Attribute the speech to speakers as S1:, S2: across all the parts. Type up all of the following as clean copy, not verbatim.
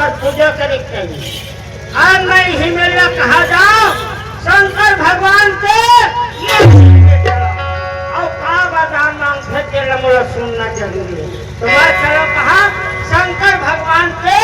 S1: और पूजा करे चाहिए। अब मैं ही मेला कहा जाऊं शंकर भगवान के और का बादाम मांगते तेरा मुझे सुनना जरूरी है। तो मैं चलो कहा शंकर भगवान के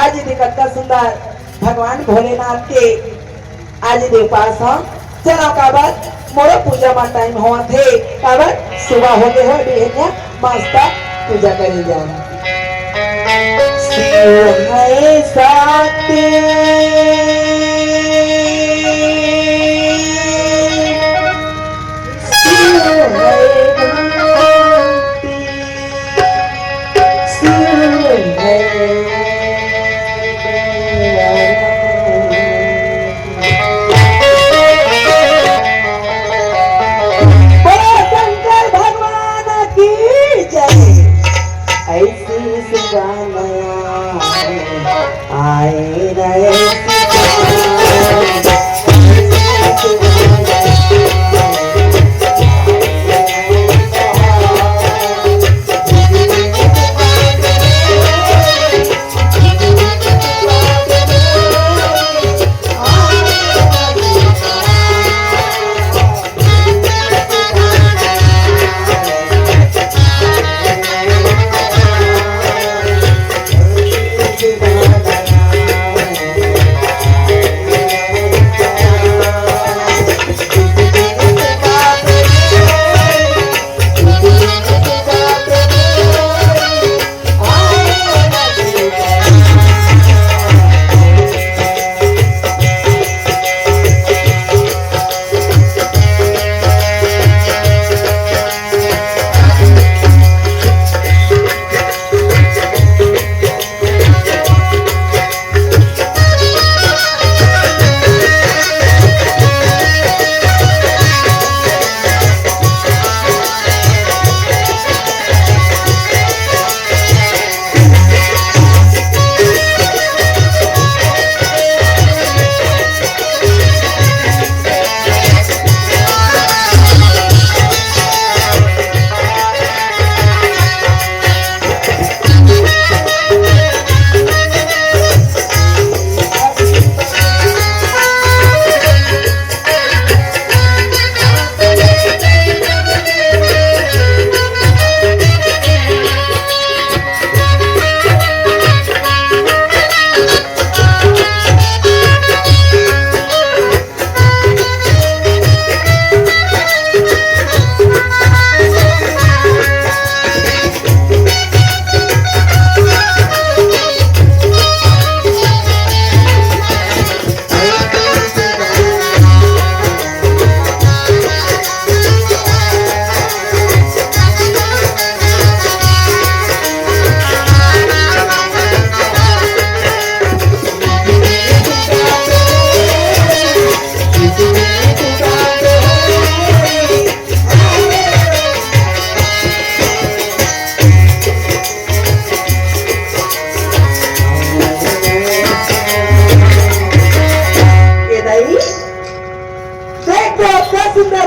S2: आज दिखता सुंदर भगवान भोलेनाथ के आज दे पास हम चलो काबर मोरो पूजा में टाइम हुआ थे काबर सुबह होते हो बेहनिया मास्ता पूजा करे जाओ शिव है साथी आए रहे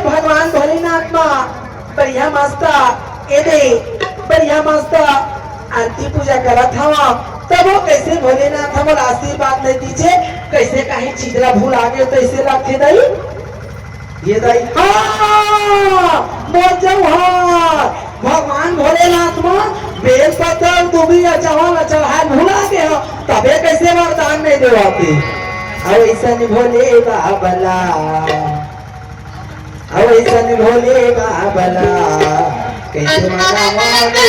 S2: भगवान भोलेनाथ बढ़िया मस्त बढ़िया मस्त आरती पूजा करत हवा तब वो कैसे भोलेनाथ हमर आशीर्वाद नहीं दीजिए कैसे कहीं चीजरा भूल आ गए तो ऐसे लगते नहीं ये दाई मोर जौहर भगवान भोलेनाथ में बेल पत्र दुबी चावल चढ़ाए भुला के हो तबे कैसे वरदान नहीं देवाते अब ऐसा भोले बाबला अब ऐसा भोले बाबला कैसे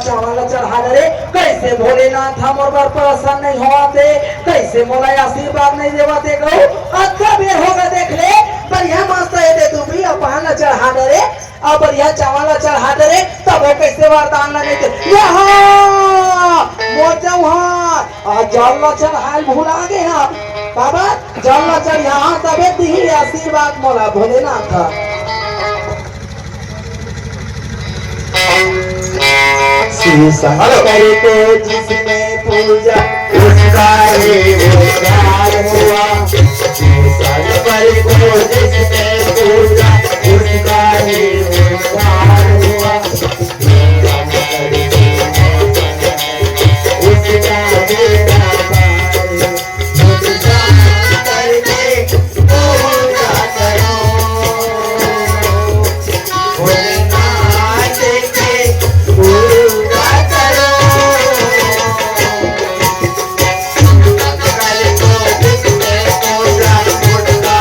S2: चावल चढ़ा रे कैसे भोलेनाथ हमर पर प्रसन्न नहीं होते कैसे मोला आशीर्वाद नहीं देवाते गौ अच्छा बेर होगा देख ले बढ़िया मस्त है दे तू भी अपन चढ़ा रे अब बढ़िया चावल चढ़ा दे रे तब कैसे वरदान नहीं दे यहाँ मोचौ हां जल चढ़ाई भुला गए बाबा जल चढ़ यहाँ तबे दी आशीर्वाद मोला भोलेनाथ शिव शंकर को जिसने पूजा उसका ही उद्धार हुआ शिव शंकर को जिसने पूजा उसका ही उद्धार हुआ उसका बेड़ा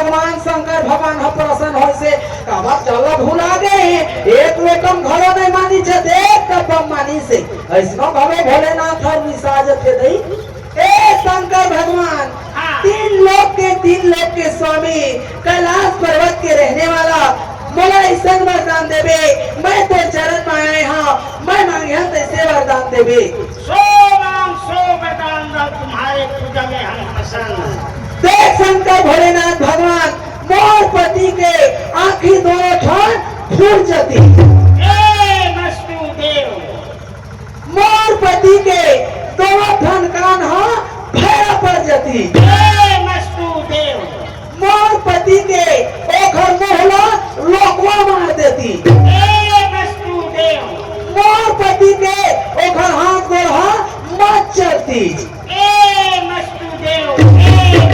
S2: भगवान शंकर भगवान हो प्रसन्न हो से काबा चल भुला गए एक लोकम घरो नहीं मानी छे देख तब मानी से ऐसनो भवे भोलेनाथ और विसाज थे दई ए शंकर भगवान तीन लोक के स्वामी कैलाश पर्वत के रहने वाला मोला ऐसा वरदान देवे मैं तो चरण में आए हाँ मैं मांगे हम ऐसे वरदान देवे
S1: सो राम सो वरदान दो तुम्हारे पूजा में हम पसंद।
S2: देख शंकर भोलेनाथ भगवान मोर पति के आंखी दोनों ठन फूट जाती
S1: ए मस्तु देव
S2: मोर पति के दोनों ठन कान हाँ फेरा पड़ जाती
S1: ए मस्तु देव
S2: मोर पति के ओखर मोहला लोकवा मार देती
S1: ए मस्तु देव
S2: मोर पति के ओखर हाथ गोड़ मत चलती
S1: ए मस्तु देव ए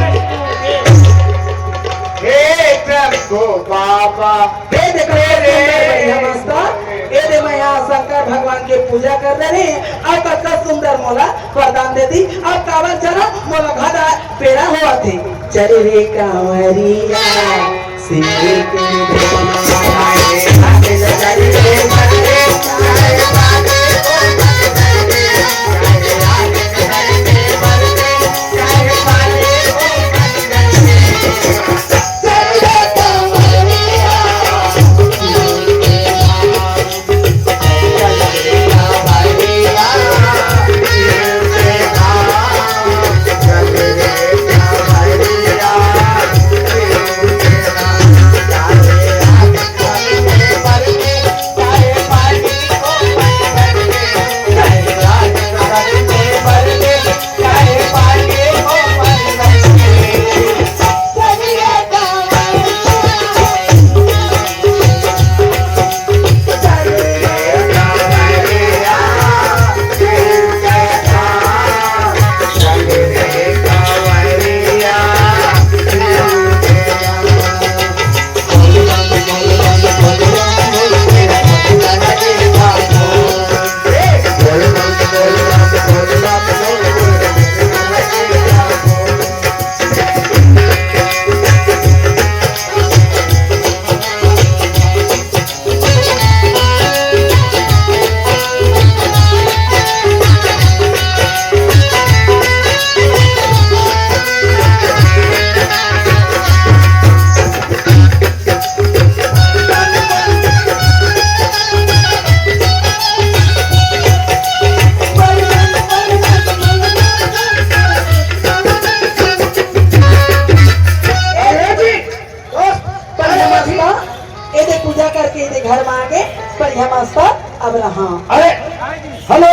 S1: मस्तु देव
S3: हे प्रभु बाबा
S2: हे देखो बढ़िया मस्त ये दे मैं यहाँ शंकर भगवान के पूजा कर रहे अब कितना सुंदर मोला वरदान दे दी अब कावल चलो मोला घड़ा पेड़ा हुआ थे चले रे कांवरिया सिंह के घर में आके बढ़िया मस्त अब रहा
S3: अरे हेलो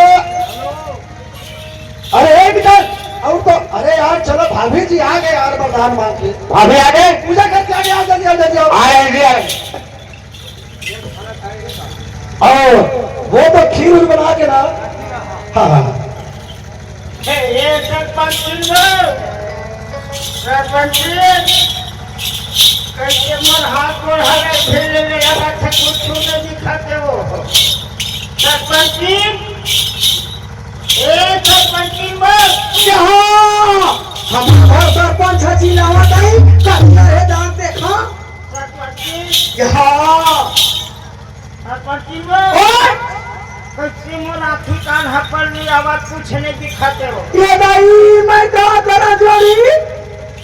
S3: अरे एक मिनट और तो अरे यार चलो भाभी जी आ गए यार वरदान मांग के भाभी आ गए पूजा करके आ गए आ जल्दी जल्दी आए और वो तो खीर बना के ना हाँ हाँ
S1: ये सरपंच कैसे मन हाथ में हरे झेलने में लगा था कुछ नहीं दिखाते हो सरपंच
S2: हमारा सरपंच जिलावत है कन्या है दान देखा
S1: कैसे मन आखी कान हपल नहीं आवाज कुछ नहीं दिखाते हो
S2: ये भाई मैं क्या करा जोड़ी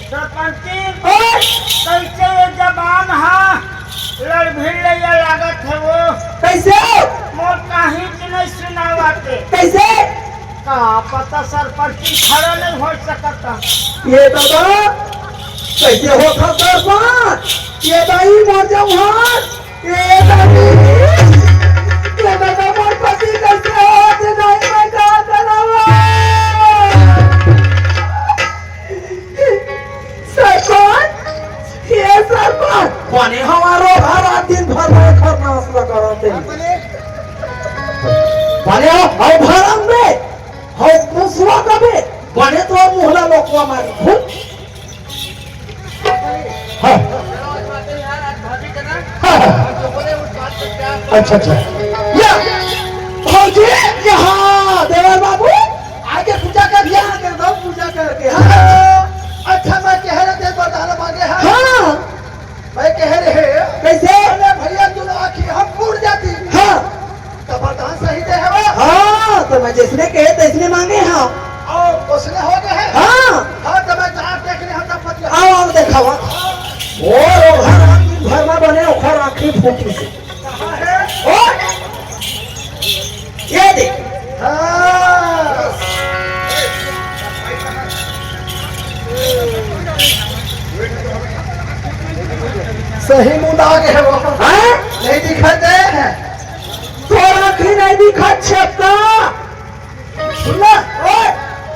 S1: सरपंच कैसे ये जबान हाँ लड़ भिड़ लागत है वो
S2: कैसे
S1: मोर कहीं की नहीं सुनावाते
S2: कैसे
S1: का पता सरपंच खड़ा नहीं हो सकता
S2: ये दादा कैसे हो था सरपंच ये भाई मर जाऊं हाथ ये दादा मोर पति कैसे हो ये नहीं मैं क्या करावा सरपंच ये सरपंच बने हमारो घर दिन भर में खरनास लगाते बने हो भरम में हो मुसवा कबे बने तो मुहला लोकवा मारी भूल
S3: हाँ अच्छा अच्छा
S2: या भौजी यहाँ देवर बाबू आगे पूजा कर दिया कर दो पूजा करके हाँ
S3: अच्छा मैं कह रहे थे वरदान मांगे हैं
S2: हाँ मैं जिसने कहे तैसने मांगे हाँ
S3: और उसने हो गए हैं
S2: हाँ
S3: हाँ तो मैं जहाँ देख रहे हम तब मतलब
S2: आओ आओ देखावा और घर में बने ओखर आखिरी फूटी से
S3: कहाँ है
S2: और ये देख
S3: हाँ सही मुंडा के है वो
S2: हाँ
S3: नहीं दिखाते हैं
S2: तो आखिरी नहीं दिखा छपता
S3: सुनना ओए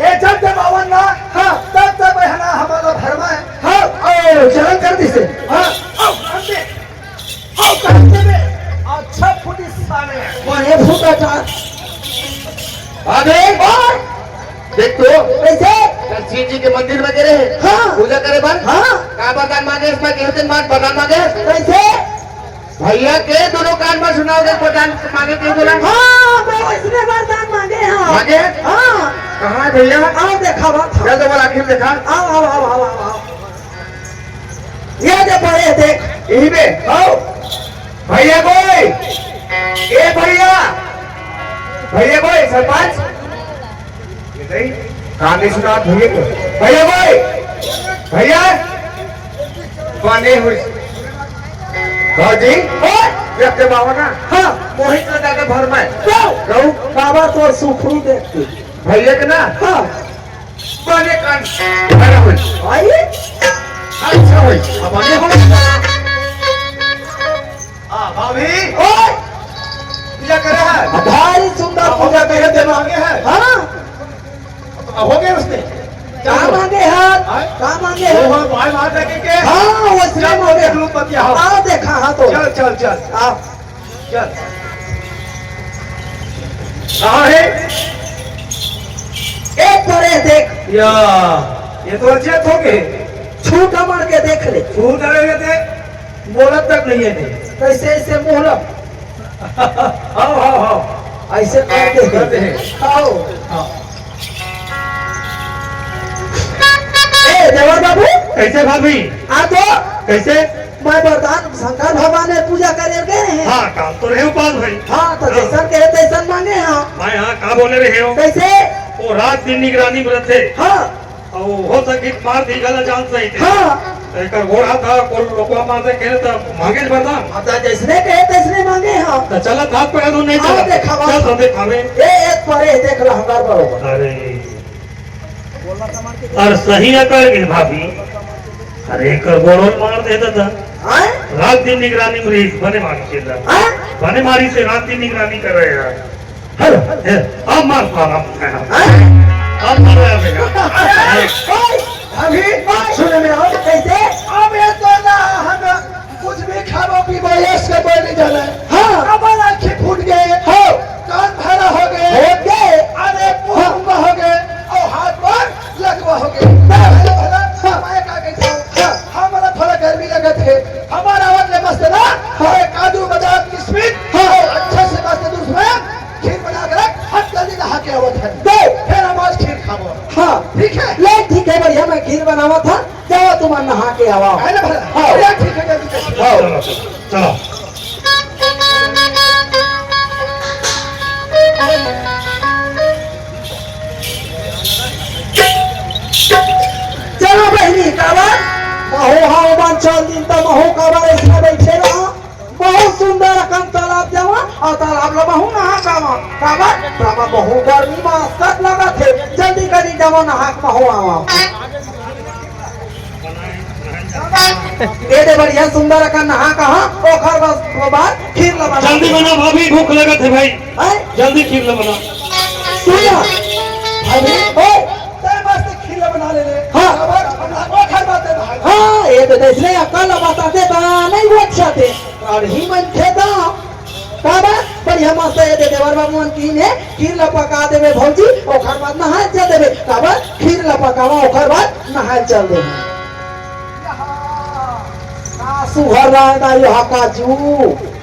S3: ये जब जब आवन ना हाँ तब तब है ना हमारा भरमा है हाँ ओ चलन कर दी से हाँ आओ करते में अच्छा पुलिस साले
S2: कोने फूटा था
S3: अबे
S2: और
S3: देख तो
S2: कैसे
S3: शिव जी के मंदिर में गए हैं
S2: हाँ
S3: पूजा करे बार
S2: हाँ
S3: का बरदान मांगे इसमें कहते बात बरदान मांगे
S2: कैसे
S3: भैया के दोनों कान में सुनाओगे बरदान मांगे क्यों बोला
S2: हाँ वो इसने वरदान मांगे हाँ
S3: मांगे?
S2: हाँ
S3: कहाँ है भैया
S2: आओ देखावा था
S3: क्या तो बोला आखिर देखा
S2: आओ आओ आओ आओ आओ आओ ये जो पड़े देख
S3: यही पे आओ भैया कोई ए भैया भैया कोई सरपंच ये नहीं कान नहीं सुना भैया को भैया कोई भैया कौन नहीं हुई हाँ जी व्यक्ति बाबा ना
S2: हाँ
S3: मोहित लगा के भर में
S2: गौ बाबा तो सुखरू देखते
S3: भैया के ना
S2: हाँ
S3: बने कान बने हुई
S2: आइए
S3: अच्छा हुई अब आगे हो भाभी
S2: ओए
S3: पूजा करे है
S2: भारी सुंदर पूजा करे थे
S3: मांगे है
S2: हाँ
S3: हो गए उसने
S2: क्या मांगे हाथ क्या मांगे हाथ
S3: भाई माता के
S2: हाँ वो श्री मांगे
S3: रूपतिया हो
S2: आओ देखा हाँ तो
S3: चल चल चल
S2: आओ
S3: चल कहाँ है
S2: एक परे देख
S3: या ये तो अच्छे हो गए
S2: छूट मार के देख ले
S3: फूल करेंगे थे मोहलत तक नहीं है
S2: कैसे ऐसे मोहलम
S3: हाँ हाँ हाँ
S2: ऐसे
S3: करते हैं।
S2: आओ
S3: हाँ।
S2: ए देवर बाबू
S3: कैसे भाभी
S2: आ तो
S3: कैसे
S2: मैं वरदान शंकर भगवान ने पूजा करे गए हैं
S4: हाँ काम तो रहे हो पास भाई
S2: हाँ तो जैसन कहे तैसन मांगे हाँ
S4: मैं यहाँ कहा बोले रहे हो
S2: कैसे
S4: वो रात दिन निगरानी में थे
S2: हाँ
S4: और हो सके मार दी गला जान सही थे
S2: हाँ
S4: एक घोड़ा था कोई लोकवा मार से खेले तो मांगे बरदान
S2: माता जैसने कहे तैसने मांगे हाँ
S4: तो चला हाथ पे तो नहीं
S2: हाँ, देखा बात।
S4: चल संदे खावे
S2: ए एक परे देख ला हमार बरोबर
S4: अरे और सही न कर गई भाभी अरे एक गोड़ोल मार देता था
S2: हैं
S4: रात दिन निगरानी में रही बने मारी खेल रहा
S2: हैं
S4: बने मारी से रात दिन निगरानी कर रहे हैं
S2: हेलो
S4: अब मार पाना
S2: हैं
S4: अब मार रहा
S2: ओए
S3: अभी
S2: सुने में आओ कैसे
S3: अब ये तो ना हम कुछ भी खाबो पीबो इसके कोई नहीं जाना है
S2: हाँ
S3: अब आँखें फूट गए
S2: हो
S3: कान भरा हो गए
S2: हो गए
S3: अरे पूंगा हो गए और हाथ पर लकवा हो गए भला भला मैं का के खाऊं हमारा थोड़ा गर्मी लगा थे हमारा आवाज ले मस्त ना हमारे काजू बादाम किशमिश और अच्छे से मस्त दूध में खीर बना के रख हट जल्दी नहा के आवत है
S2: दो
S3: फिर हम आज खीर खाबो
S2: हाँ
S3: ठीक है
S2: ले ठीक है बढ़िया मैं खीर बनावा था जाओ तुम नहा के आवा
S3: है ना भला
S2: हाँ।
S3: या ठीक है जल्दी से
S4: चलो चलो
S2: चलो बहनी काबर महू हाँ बन चल दिन तो महू काबर इसमें बैठे रहो बहुत सुंदर अकन तालाब जावा और तालाब लो महू नहा कावा काबर काबर महू गर्मी में सट लगा थे जल्दी करी जावा नहा के महू आवा ये दे बढ़िया सुंदर अकन नहा कहा ओखर बस के बाद खीर लगा
S4: जल्दी बना भाभी भूख लगा थे भाई
S2: हैं
S4: जल्दी खीर ला बना
S2: सुनिया अभी ओए
S3: ते मस्त खीर बना ले
S2: हाँ।
S3: अब अपना घर बात है
S2: हाँ ये तो इसलिए अकल बताते तो नहीं वो अच्छा थे और ही मन थे तो बाबा बढ़िया मस्त ये दे देवर बाबू मन की ने खीर ला पका देवे भौजी ओखर बाद नहाए चल देवे काबर खीर ला पकावा ओखर बाद नहाए चल देवे सुहर ना यहाँ काजू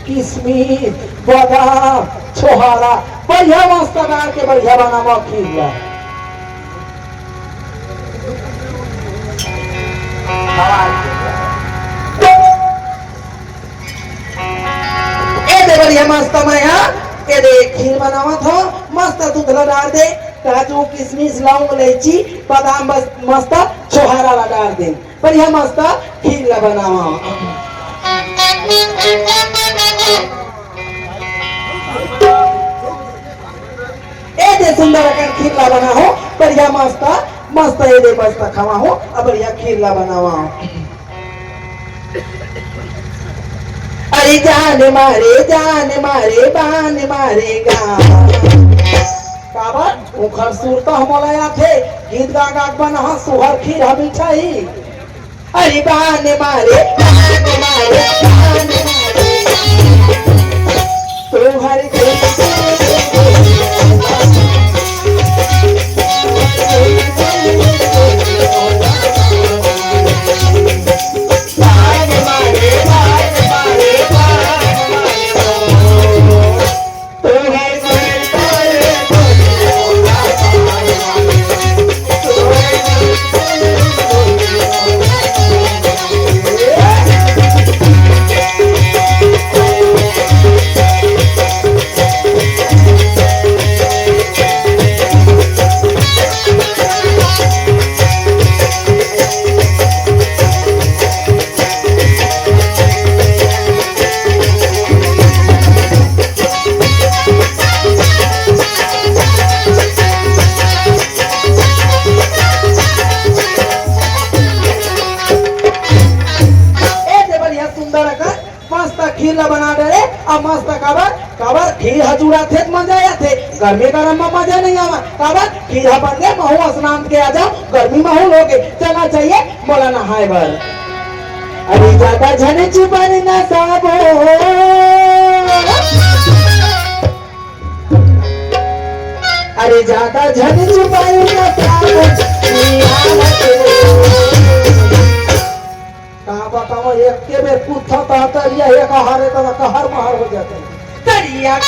S2: किशमिश बादाम छोहारा बढ़िया मस्त डाल के बढ़िया बनावा खीर ला बढ़िया मस्त मैं यहाँ ये दे खीर बनावत हो मस्त दूध डाल दे काजू किशमिश लौंग इलायची बादाम बस मस्त छोहारा ला डाल दे बढ़िया मस्त खीर ला बनावा ए दे सुंदर अकर खीर ला बना हो बढ़िया मस्त मस्त ए दे मस्त खावा हो अब बढ़िया खीर ला बनावा अरे जान मारे बान मारेगा काबर उखर सुर तो हमला आथे गीत गा गा बना सुहर खीर मिठाई अरे बान मारे तुम्हारे बना डरे अब मस्त काबर काबर खीर हजूरा थे मजा आया थे गर्मी गरम में मजा नहीं आवा काबर खीर बन गए महू स्नान के आ जाओ गर्मी में हो लोगे चला चाहिए बोला नहाए बर अरे ज्यादा झने चुपाने ना साबो अरे ज्यादा झने चुपाने ना साबो बताओ एक के बेर पूछो तो तरिया एक हारे तो कहर महर हो जाते तरिया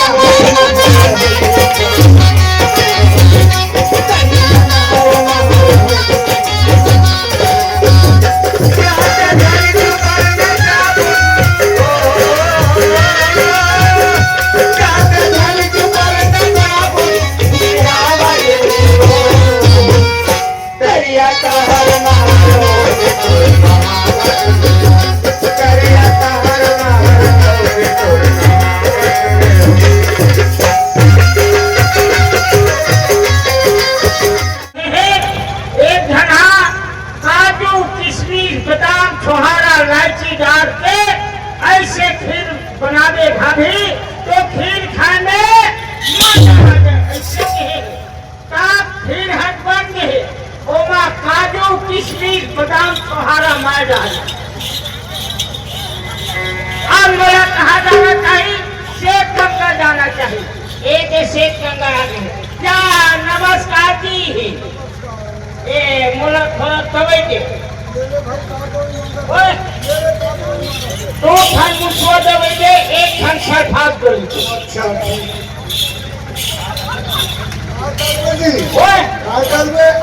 S1: बादाम छोहारा मार डाल अब मेरा कहा जाना चाहिए शेख गंगा जाना चाहिए एक शेख गंगा आ गए क्या नमस्कार जी ए मोला थोड़ा दवाई दे ओए दो खान मुझको दवाई दे एक खान सरफास बोली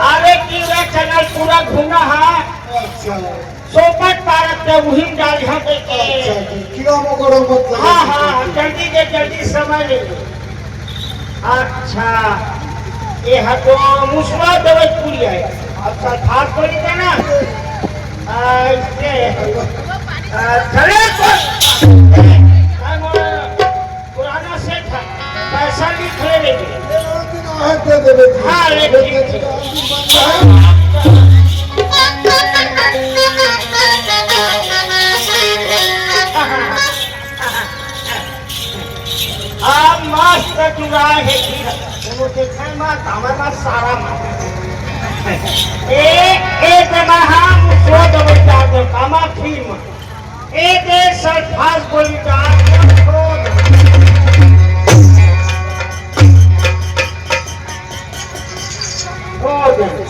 S1: आगे की वे चैनल पूरा घूमना है सोपट पारक के वही डाल यहाँ पे हाँ हाँ जल्दी समय ले अच्छा ये है तो मुसवा दवाई पूरी है अच्छा खास पड़ी था ना चले पुराना सेठ है पैसा लिख लेंगे हाँ लेकिन आप मस्त जुड़ा है वो देखा मत हमारा सारा मत एक महा मुझको दो दो कामा फिल्म एक सरफास बोली का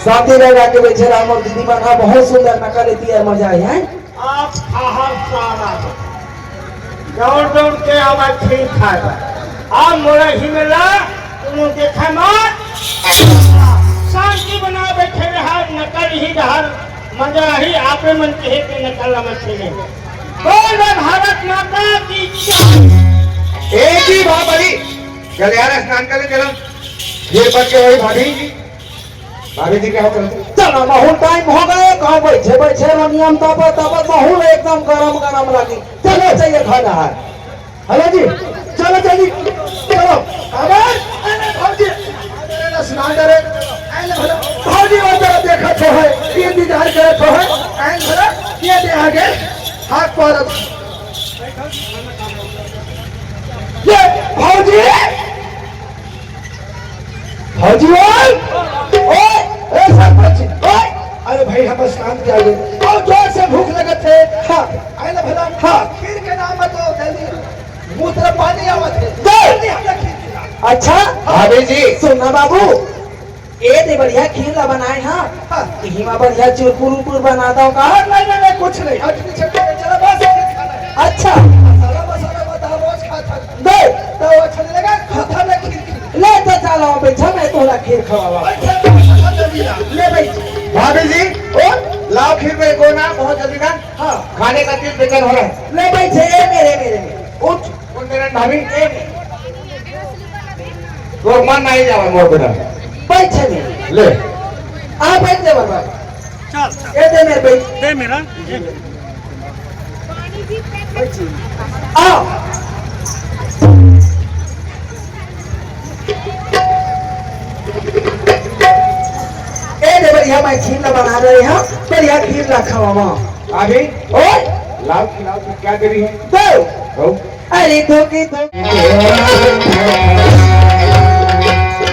S2: साथी लगा के बैठे राम और दीदी बना बहुत सुंदर नका लेती है मजा है
S1: आप आहार सारा दौड़ के आवाज खीर खाएगा आप मोरा ही मिला तुम देखा मत शांति बना बैठे रहा नकल ही रहा मजा ही आपे मन कहे कि नकल मछली बोल भारत माता की
S3: एक ही बाबरी चल यार स्नान कर ले चलो फिर बच के वही भाभी भाभी जी क्या हो करते
S2: चलो बहुत टाइम हो गए कहाँ बैठे बैठे नियम तब बहुत एकदम गरम गरम लगी चलो चाहिए खाना है हेलो जी चलो जल्दी चलो भाजी स्नान करे भाजी वो जरा देखा तो है ये इंतजार करे तो है ये दे आगे हाथ पर ये भाजी भाजी अरे भाई हम स्नान किया और जोर से भूख लगे थे हाँ आए ना भला हाँ खीर के नाम तो जल्दी मुंह तरफ पानी आवत है जल्दी हमने खीर खिला अच्छा
S3: भाभी जी
S2: सुनना बाबू ए दे बढ़िया खीर ला बनाए हाँ यही में बढ़िया चूरपुर बना दो का नहीं कुछ नहीं हट पीछे चलो बस अच्छा मसाला मसाला बता रोज खाता दे तो अच्छा नहीं लगा खाता ना खीर ले तो चलो बैठा मैं तोला खीर खवावा ले भाई
S3: भाभी जी लाओ खीर मेरे को ना बहुत जल्दी ना
S2: हाँ
S3: खाने का दिल बेचैन हो रहा है
S2: ले बैठे मेरे उठ
S3: कौन मेरे भाभी तो मन नहीं जावा मोर बेटा
S2: बैठे नहीं
S3: ले
S2: आ बैठ जा बाबा
S4: चल
S2: ये दे मेरे भाई
S4: दे मेरा
S2: आओ ए दे बढ़िया मैं खीर ला बना रही हूँ बढ़िया खीर ला खवावा
S3: अभी
S2: ओए
S3: लाओ खिलाओ तो क्या करी है
S2: दो अरे धोके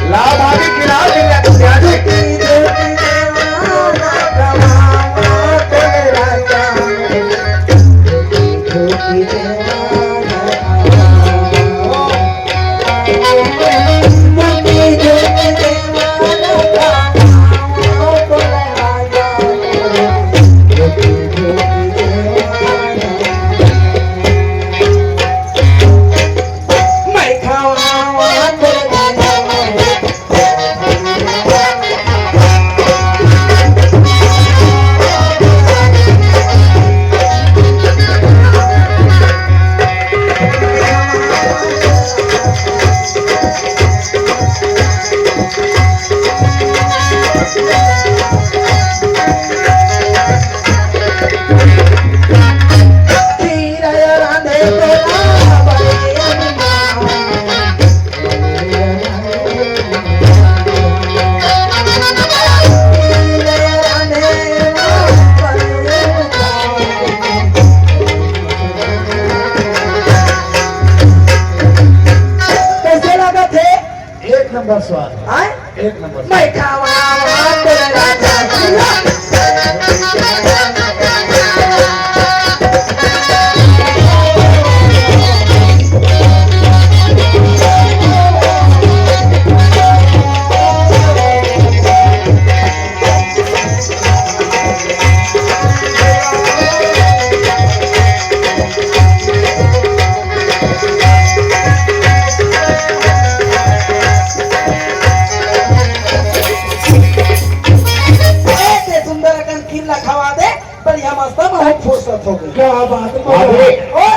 S3: लाओ भाभी खिलाओ दिल को ध्यान से
S1: नंबर स्वाद एक नंबर
S2: मैं खावा तेरा राजा फुर्सत हो गई
S1: क्या बात
S3: भाभी
S1: है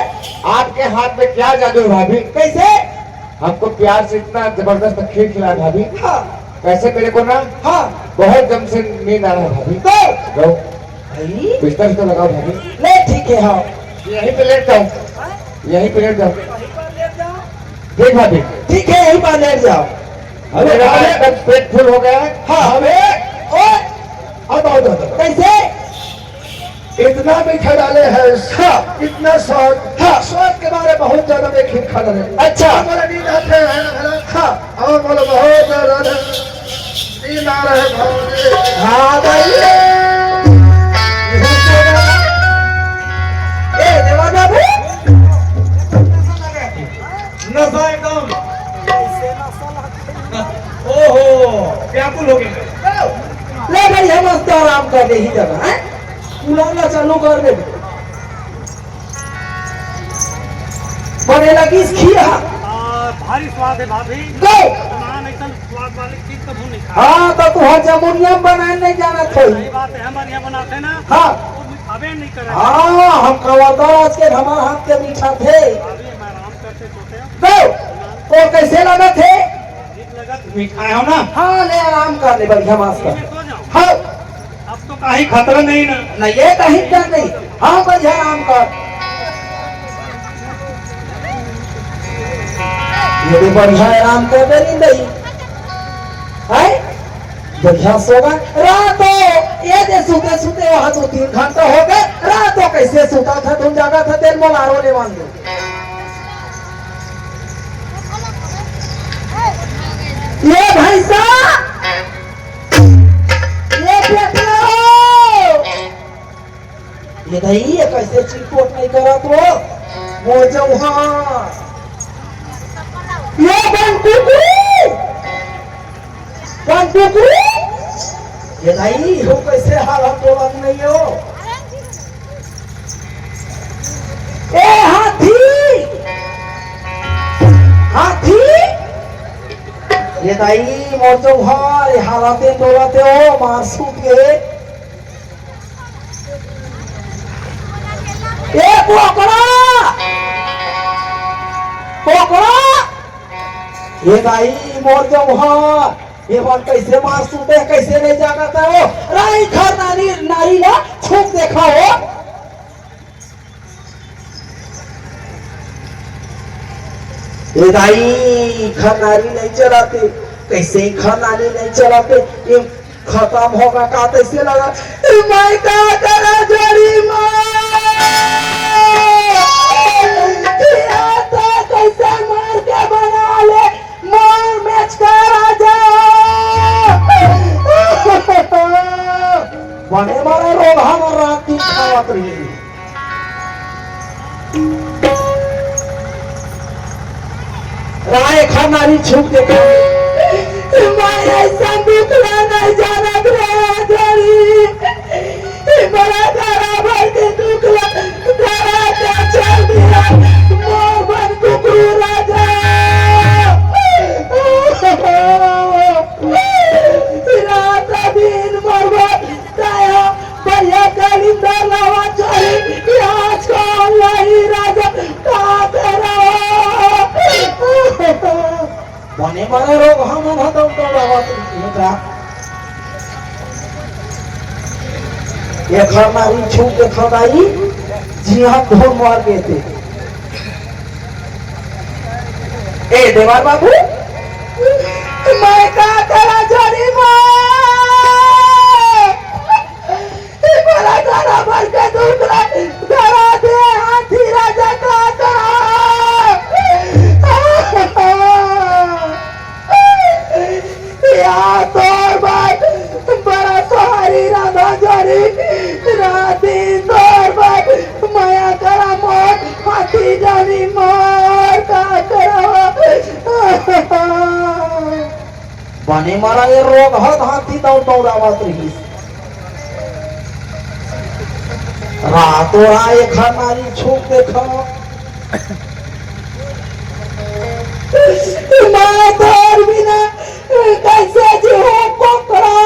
S3: आपके हाथ में क्या जादू है भाभी
S2: कैसे
S3: हमको प्यार से इतना जबरदस्त खीर खिलाया भाभी
S2: हाँ
S3: कैसे मेरे को ना
S2: हाँ
S3: बहुत दम से नींद आ रहा है भाभी
S2: तो
S3: लो
S2: भाई
S3: बिस्तर तो लगाओ भाभी
S2: ले ठीक है हाँ
S3: यहीं पे लेट जाओ यहीं पे लेट जाओ ठीक भाभी
S2: ठीक है यहीं पर लेट जाओ
S3: मेरा एकदम पेट फुल हो गया है
S2: हाँ हमें और कैसे
S1: इतना मीठा डाले है हाँ, इतना स्वाद हाँ स्वाद के बारे बहुत ज्यादा में खीर खा रहे
S2: अच्छा
S1: हमारा नींद आते हैं हाँ और बोलो बहुत ज्यादा नींद आ रहे हैं
S2: हाँ भाई ए देवाना भाई
S1: नशा एकदम ओहो व्याकुल हो गए
S2: ले भाई हम तो आराम कर रही जगह है बुलाना चालू कर दे बने लगी इस खीर
S4: भारी स्वाद है भाभी
S2: गो
S4: सामान एकदम स्वाद वाली चीज कभी नहीं खा
S2: हाँ तो तू हारमोनियम बनाए नहीं जाना था
S4: सही बात है हमारे यहाँ बनाते हैं ना
S2: हाँ
S4: वो अबे नहीं कर
S2: हाँ हम कवाता आज के हमारे हाथ के मीठा थे
S4: भाभी हम आराम करते सोते हैं
S2: गो और कैसे लगा थे?
S4: मिठाई हो ना?
S2: हाँ ले आराम कर ले बढ़िया मास्टर।
S4: सो जाओ।
S2: हाँ
S4: अब तो कहीं खतरा नहीं ना।
S2: नहीं ये कहीं क्या नहीं। हाँ बढ़िया आराम कर। ये भी बढ़िया आराम कर दे नहीं है बढ़िया सोगा रातों ये दे सुते सुते वहां 2-3 घंटा हो गए रातों कैसे सुता था तुम जागा था तेल मोलारो ले मान दो ये भैंसा ये फेंकना हो ये नहीं ये कैसे चिपकोट नहीं करा तो वो जौहा ये बंकुकू ये नहीं हो कैसे हालत तोड़त नहीं हो ए हाथी हाथी ये नहीं मोर जौहार हालते तोड़ते हो मार सूट गए ए पोकड़ा पोकड़ा ये भाई मोर जौहार ये बात कैसे मार सूते कैसे नहीं जागता हो राई घर नारी नारी ना छूक देखा हो ये भाई घर नारी नहीं चलाते कैसे घर नारी नहीं चलाते ये खत्म होगा का कैसे लगा मैं का करा जरी कैसे मार के बना ले मार मैच का राजा बने मारे रोग हम रात दिन खावत रही राय खानारी छुप देखे मैं ऐसा दुखला नहीं जाना जरी बड़ा खराब है कि दुखला खरा क्या चल दिया मोर बन कुकरू राजा रात दिन बर्बाद दया बढ़िया कलिंदर लावा चली आज को नहीं राजा का करो बने बने रोग हम हदम तो लावत मित्रा ये खरमारी छू के खदाई जी हम ढोल मार गए थे ए देवार बाबू मैं का करा जानी बड़ा गाना भर के दूसरा डरा दे हाथी राजा का या तोर बात बड़ा सहारी राधा जारी राधी तोर बात माया करा मोर हाथी जानी मार का करा बने मारा ये रोग हद हाथी दौड़ दौड़ावत रही रातों आए खानारी छूक देखो मैं तोर बिना कैसे जी हो पकड़ा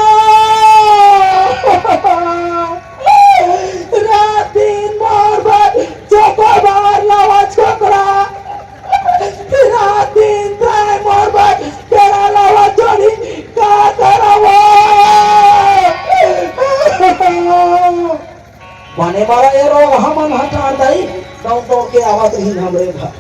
S2: रात दिन बार बार चौको बार लावा छोकरा रात दिन ताय मोर बार तेरा लावा जोड़ी का करावा बने मारा ये रोग हमन हटा दई दौड़ के आवत रही हमरे घर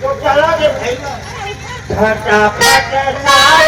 S1: तो चला के भाई फटाफट सारा